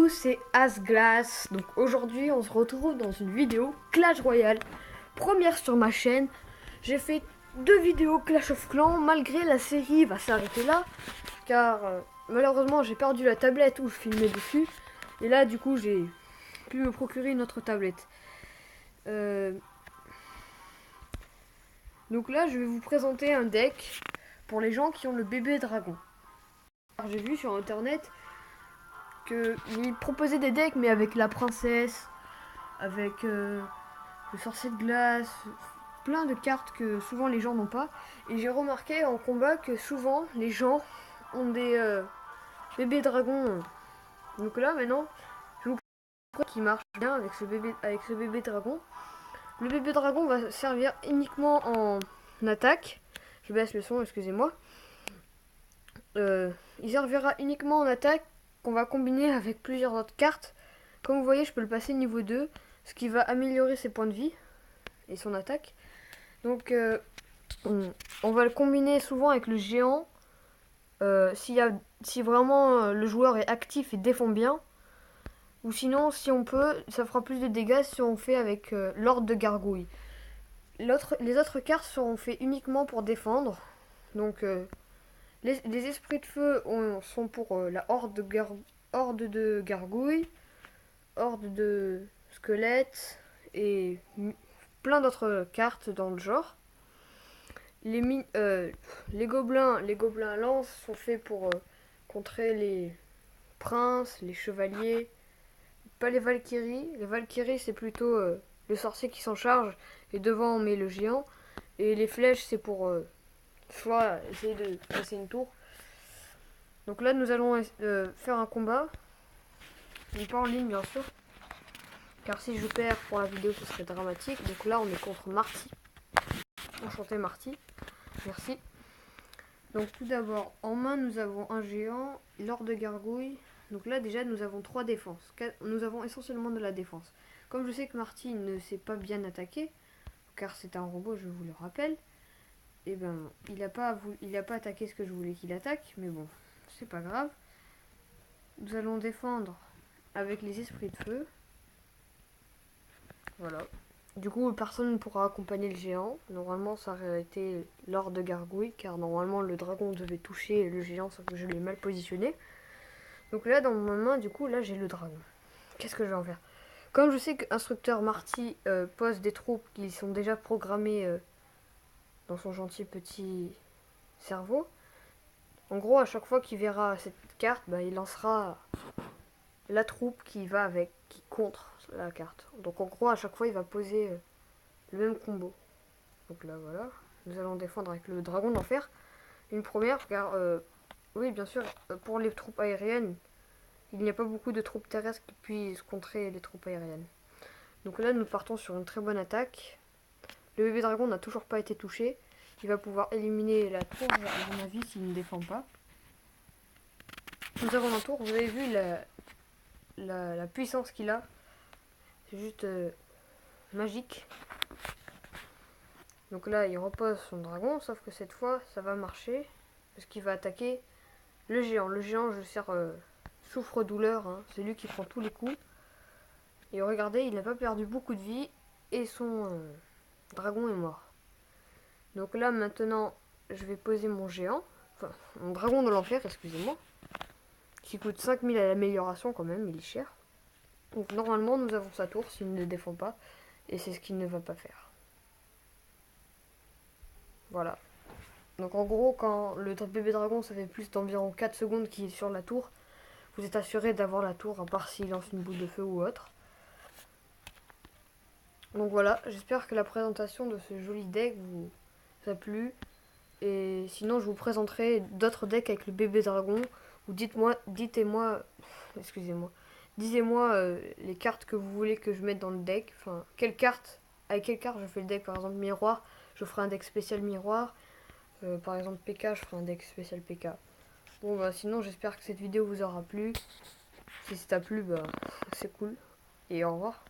tous, c'est Asglass. Donc aujourd'hui on se retrouve dans une vidéo Clash Royale, première sur ma chaîne. J'ai fait 2 vidéos Clash of Clans, malgré la série va s'arrêter là, car malheureusement j'ai perdu la tablette où je filmais dessus. Et là du coup j'ai pu me procurer une autre tablette. Donc là je vais vous présenter un deck pour les gens qui ont le bébé dragon. J'ai vu sur internet qu'il proposait des decks mais avec la princesse, avec le sorcier de glace, plein de cartes que souvent les gens n'ont pas. Et j'ai remarqué en combat que souvent les gens ont des bébés dragons. Donc là maintenant, je vous montre qui marche bien avec ce bébé dragon. Le bébé dragon va servir uniquement en attaque. Je baisse le son, excusez-moi. Il servira uniquement en attaque, qu'on va combiner avec plusieurs autres cartes. Comme vous voyez, je peux le passer niveau 2, ce qui va améliorer ses points de vie et son attaque. Donc on va le combiner souvent avec le géant. Si vraiment le joueur est actif et défend bien. Ou sinon, si on peut, ça fera plus de dégâts si on fait avec l'ordre de gargouille. Les autres cartes seront faites uniquement pour défendre. Donc les esprits de feu sont pour la horde de gargouilles, horde de squelettes et plein d'autres cartes dans le genre. Les gobelins lances sont faits pour contrer les princes, les chevaliers, pas les valkyries. Les valkyries c'est plutôt le sorcier qui s'en charge et devant on met le géant. Et les flèches c'est pour soit essayer de passer une tour. Donc là nous allons faire un combat, mais pas en ligne bien sûr, car si je perds pour la vidéo ce serait dramatique. Donc là on est contre Marty. Enchanté Marty, merci. Donc tout d'abord en main nous avons un géant, l'ordre de gargouille. Donc là déjà nous avons 3 défenses, nous avons essentiellement de la défense. Comme je sais que Marty ne sait pas bien attaquer, car c'est un robot je vous le rappelle, et ben il a pas attaqué ce que je voulais qu'il attaque, mais bon c'est pas grave. Nous allons défendre avec les esprits de feu. Voilà. Du coup, personne ne pourra accompagner le géant. Normalement, ça aurait été l'ordre de gargouille, car normalement, le dragon devait toucher le géant, sauf que je l'ai mal positionné. Donc là, dans ma main, du coup, là, j'ai le dragon. Qu'est-ce que je vais en faire? Comme je sais que Instructeur Marty pose des troupes qui sont déjà programmées dans son gentil petit cerveau, en gros, à chaque fois qu'il verra cette carte, bah, il lancera la troupe qui va avec, qui contre la carte. Donc en gros, à chaque fois, il va poser le même combo. Donc là, voilà. Nous allons défendre avec le dragon d'enfer. Une première, car, oui, bien sûr, pour les troupes aériennes, il n'y a pas beaucoup de troupes terrestres qui puissent contrer les troupes aériennes. Donc là, nous partons sur une très bonne attaque. Le bébé dragon n'a toujours pas été touché. Il va pouvoir éliminer la tour, à mon avis, s'il ne défend pas. Nous avons un tour, vous avez vu la puissance qu'il a. C'est juste magique. Donc là, il repose son dragon, sauf que cette fois, ça va marcher. Parce qu'il va attaquer le géant. Le géant, je sers souffre-douleur. Hein. C'est lui qui prend tous les coups. Et regardez, il n'a pas perdu beaucoup de vie. Et son dragon est mort. Donc là, maintenant, je vais poser mon géant. Enfin, mon dragon de l'enfer, excusez-moi. Qui coûte 5000 à l'amélioration quand même, il est cher. Donc normalement, nous avons sa tour s'il ne défend pas. Et c'est ce qu'il ne va pas faire. Voilà. Donc en gros, quand le bébé dragon, ça fait plus d'environ 4 secondes qu'il est sur la tour, vous êtes assuré d'avoir la tour, à part s'il lance une boule de feu ou autre. Donc voilà, j'espère que la présentation de ce joli deck vous a plu. Et sinon, je vous présenterai d'autres decks avec le bébé dragon. Ou dites-moi, excusez-moi, disez-moi les cartes que vous voulez que je mette dans le deck. Enfin, avec quelle carte je fais le deck. Par exemple, miroir, je ferai un deck spécial miroir. Par exemple, PK, je ferai un deck spécial PK. Bon, bah sinon, j'espère que cette vidéo vous aura plu. Si ça t'a plu, bah c'est cool. Et au revoir.